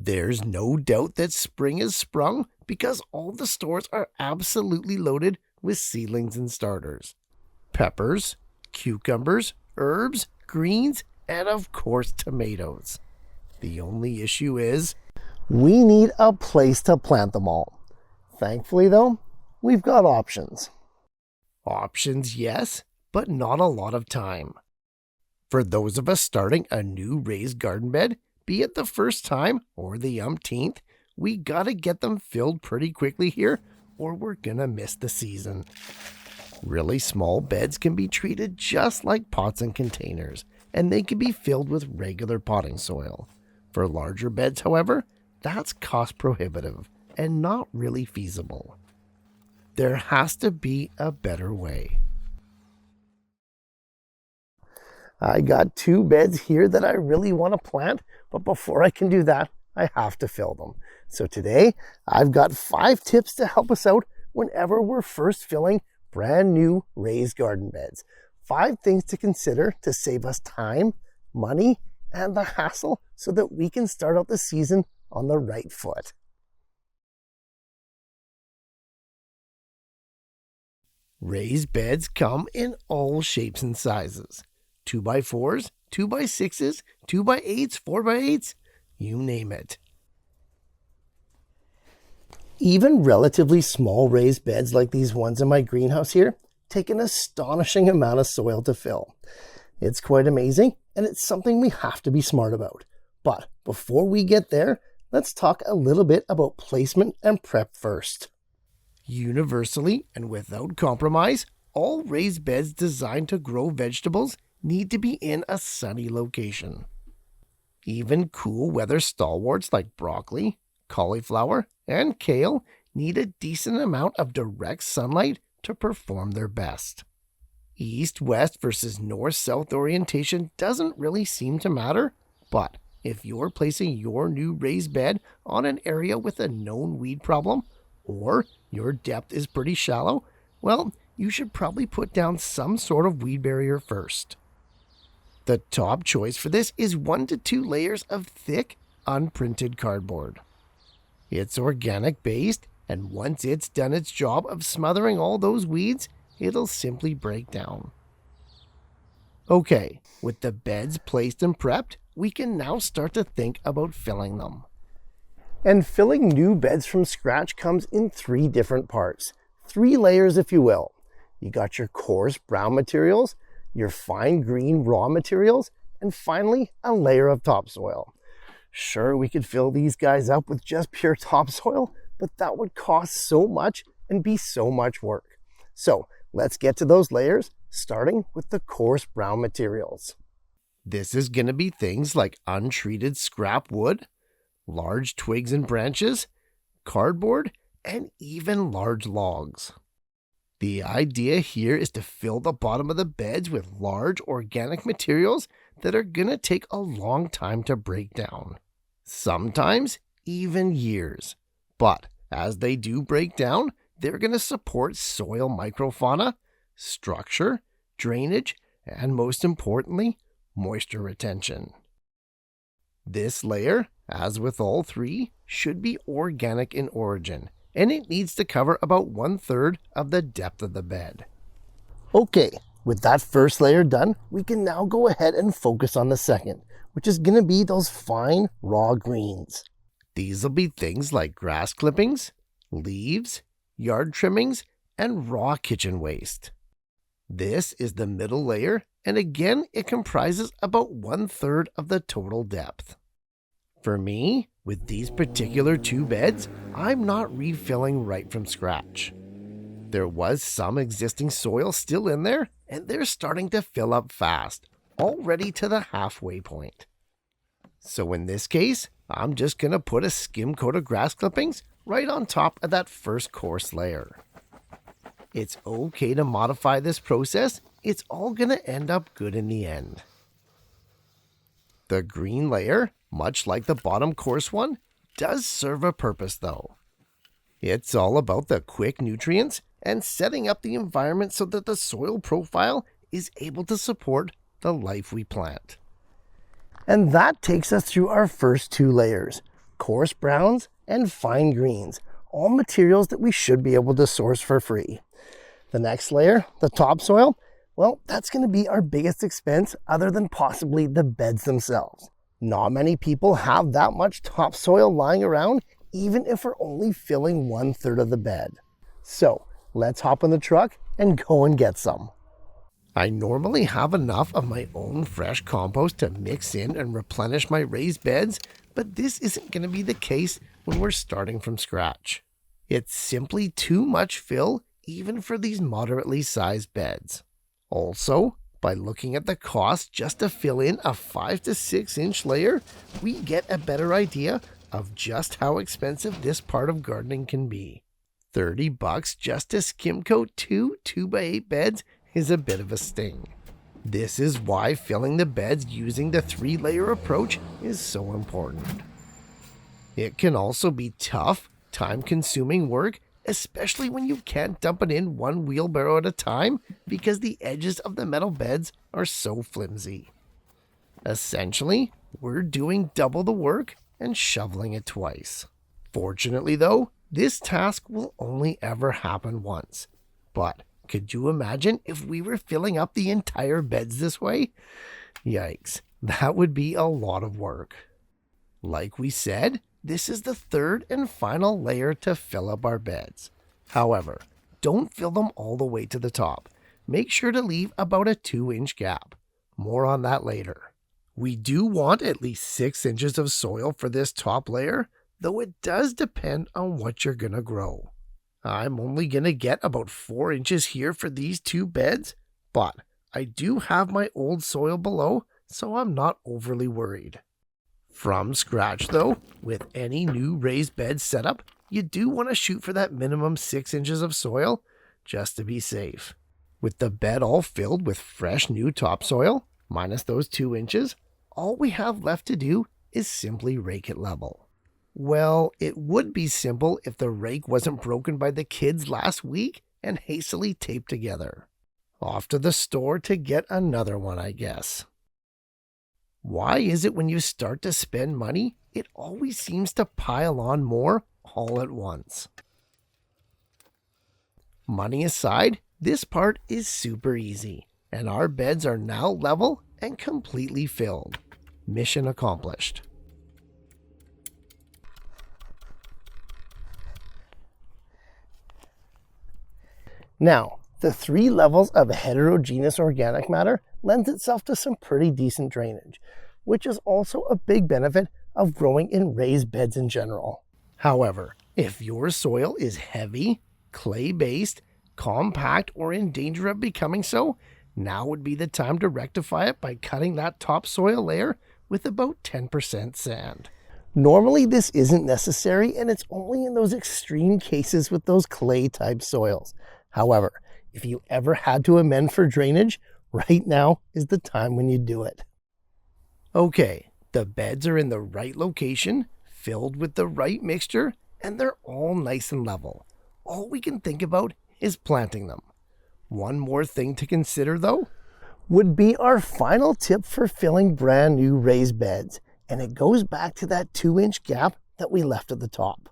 There's no doubt that spring is sprung because all the stores are absolutely loaded with seedlings and starters. Peppers, cucumbers, herbs, greens, and of course tomatoes. The only issue is we need a place to plant them all. Thankfully though, we've got options. Options, yes, but not a lot of time. For those of us starting a new raised garden bed, be it the first time or the umpteenth, we gotta get them filled pretty quickly here or we're gonna miss the season. Really small beds can be treated just like pots and containers, and they can be filled with regular potting soil. For larger beds, however, that's cost prohibitive and not really feasible. There has to be a better way. I got 2 beds here that I really want to plant, but before I can do that, I have to fill them. So today, I've got 5 tips to help us out whenever we're first filling brand new raised garden beds. 5 things to consider to save us time, money, and the hassle so that we can start out the season on the right foot. Raised beds come in all shapes and sizes. 2x4s, 2x6s, 2x8s, 4x8s, you name it. Even relatively small raised beds like these ones in my greenhouse here take an astonishing amount of soil to fill. It's quite amazing, and it's something we have to be smart about. But before we get there, let's talk a little bit about placement and prep first. Universally and without compromise, all raised beds designed to grow vegetables need to be in a sunny location. Even cool weather stalwarts like broccoli, cauliflower, and kale need a decent amount of direct sunlight to perform their best. East-west versus north-south orientation doesn't really seem to matter, but if you're placing your new raised bed on an area with a known weed problem, or your depth is pretty shallow, well, you should probably put down some sort of weed barrier first. The top choice for this is 1 to 2 layers of thick, unprinted cardboard. It's organic based, and once it's done its job of smothering all those weeds, it'll simply break down. Okay, with the beds placed and prepped, we can now start to think about filling them. And filling new beds from scratch comes in 3 different parts. 3 layers, if you will. You got your coarse brown materials, your fine green raw materials, and finally a layer of topsoil. Sure, we could fill these guys up with just pure topsoil, but that would cost so much and be so much work. So let's get to those layers, starting with the coarse brown materials. This is going to be things like untreated scrap wood, large twigs and branches, cardboard, and even large logs. The idea here is to fill the bottom of the beds with large organic materials that are going to take a long time to break down. Sometimes even years. But as they do break down, they're going to support soil microfauna, structure, drainage, and most importantly, moisture retention. This layer, as with all 3, should be organic in origin, and it needs to cover about 1/3 of the depth of the bed. Okay, with that first layer done, we can now go ahead and focus on the second, which is going to be those fine raw greens. These will be things like grass clippings, leaves, yard trimmings, and raw kitchen waste. This is the middle layer, and again, it comprises about 1/3 of the total depth. For me, with these particular 2 beds, I'm not refilling right from scratch. There was some existing soil still in there, and they're starting to fill up fast, already to the halfway point. So in this case, I'm just going to put a skim coat of grass clippings right on top of that first coarse layer. It's okay to modify this process, it's all going to end up good in the end. The green layer, much like the bottom coarse one, does serve a purpose though. It's all about the quick nutrients and setting up the environment so that the soil profile is able to support the life we plant. And that takes us through our first 2 layers. coarse browns, and fine greens, all materials that we should be able to source for free. The next layer, the topsoil, well, that's going to be our biggest expense other than possibly the beds themselves. Not many people have that much topsoil lying around, even if we're only filling 1/3 of the bed. So let's hop in the truck and go and get some. I normally have enough of my own fresh compost to mix in and replenish my raised beds, but this isn't going to be the case when we're starting from scratch. It's simply too much fill even for these moderately sized beds. Also, by looking at the cost just to fill in a 5 to 6 inch layer, we get a better idea of just how expensive this part of gardening can be. $30 just to skim coat 2 2x8 beds is a bit of a sting. This is why filling the beds using the 3-layer approach is so important. It can also be tough, time-consuming work, especially when you can't dump it in one wheelbarrow at a time because the edges of the metal beds are so flimsy. Essentially, we're doing double the work and shoveling it twice. Fortunately though, this task will only ever happen once. But could you imagine if we were filling up the entire beds this way? Yikes, that would be a lot of work. Like we said, this is the third and final layer to fill up our beds. However, don't fill them all the way to the top. Make sure to leave about a 2-inch gap. More on that later. We do want at least 6 inches of soil for this top layer, though it does depend on what you're going to grow. I'm only going to get about 4 inches here for these 2 beds, but I do have my old soil below, so I'm not overly worried. From scratch though, with any new raised bed setup, you do want to shoot for that minimum 6 inches of soil, just to be safe. With the bed all filled with fresh new topsoil, minus those 2 inches, all we have left to do is simply rake it level. Well, it would be simple if the rake wasn't broken by the kids last week and hastily taped together. Off to the store to get another one, I guess. Why is it when you start to spend money, it always seems to pile on more all at once? Money aside, this part is super easy, and our beds are now level and completely filled. Mission accomplished. Now, the 3 levels of heterogeneous organic matter lends itself to some pretty decent drainage, which is also a big benefit of growing in raised beds in general. However, if your soil is heavy, clay-based, compact, or in danger of becoming so, now would be the time to rectify it by cutting that topsoil layer with about 10% sand. Normally this isn't necessary, and it's only in those extreme cases with those clay-type soils. However, if you ever had to amend for drainage, right now is the time when you do it. Okay, the beds are in the right location, filled with the right mixture, and they're all nice and level. All we can think about is planting them. One more thing to consider though, would be our final tip for filling brand new raised beds, and it goes back to that 2-inch gap that we left at the top.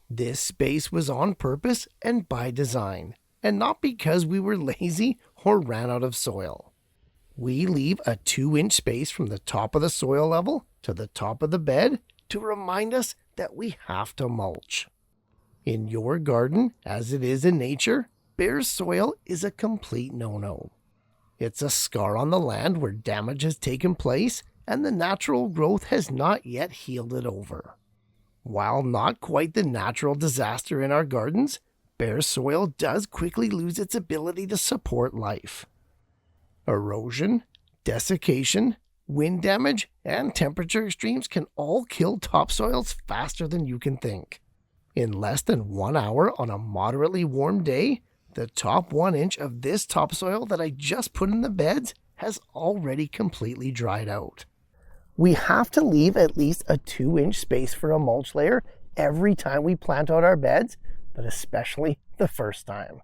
This space was on purpose and by design, and not because we were lazy or ran out of soil. We leave a 2-inch space from the top of the soil level to the top of the bed to remind us that we have to mulch. In your garden, as it is in nature, bare soil is a complete no-no. It's a scar on the land where damage has taken place and the natural growth has not yet healed it over. While not quite the natural disaster in our gardens, bare soil does quickly lose its ability to support life. Erosion, desiccation, wind damage, and temperature extremes can all kill topsoils faster than you can think. In less than 1 hour on a moderately warm day, the top 1 inch of this topsoil that I just put in the beds has already completely dried out. We have to leave at least a 2-inch space for a mulch layer every time we plant out our beds, but especially the first time.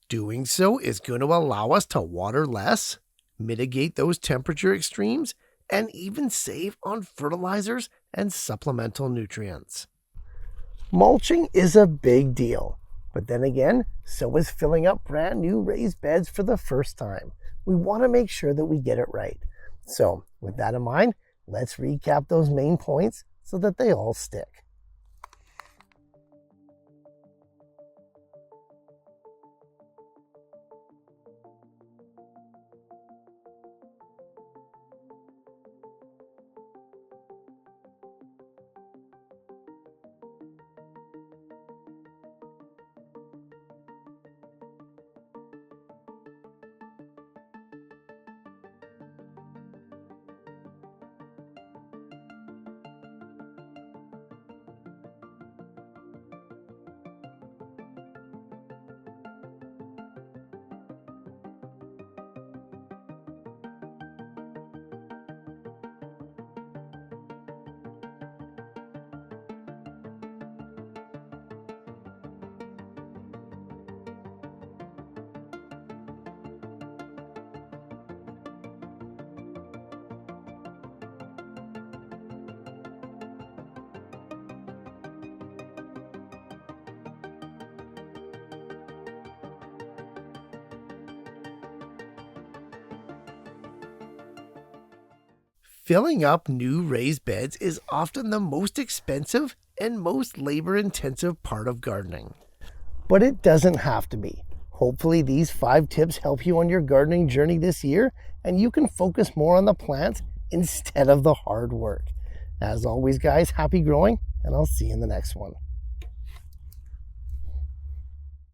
Doing so is going to allow us to water less, mitigate those temperature extremes, and even save on fertilizers and supplemental nutrients. Mulching is a big deal, but then again, so is filling up brand new raised beds for the first time. We want to make sure that we get it right. So, with that in mind, let's recap those main points so that they all stick. Filling up new raised beds is often the most expensive and most labor-intensive part of gardening. But it doesn't have to be. Hopefully these 5 tips help you on your gardening journey this year, and you can focus more on the plants instead of the hard work. As always, guys, happy growing, and I'll see you in the next one.